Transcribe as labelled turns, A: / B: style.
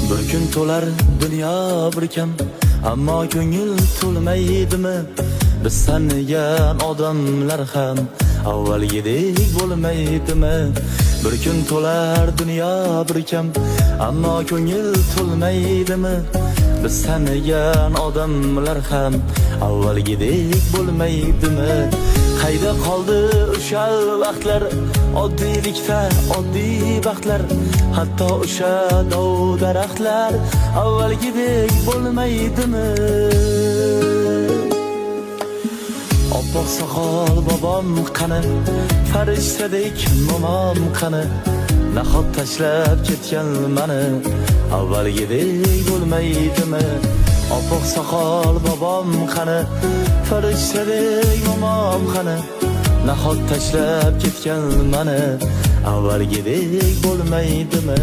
A: Bir kun to'lar dunyo bir kam, ammo ko'ngil to'lmaydimi? Biz sanigan odamlar ham avvalgidek bo'lmaydimi? Bir kun to'lar dunyo bir kam, ammo ko'ngil to'lmaydimi? Biz sanigan odamlar ham avvalgidek bo'lmaydimi? Qayda qoldi o'sha vaqtlar, oddiylikda oddiy baxtlar, hatto o'sha dov daraxtlar avvalgidek bo'lmaydimi? Oppoq soqol bobom qani, farishtadek momom qani, nahot tashlab ketgan mani avvalgidek bo'lmaydimi? Oppoq soqol bobom qani, farishtadek momom qani, nahot tashlab ketgan mani avvalgidek bo'lmaydimi?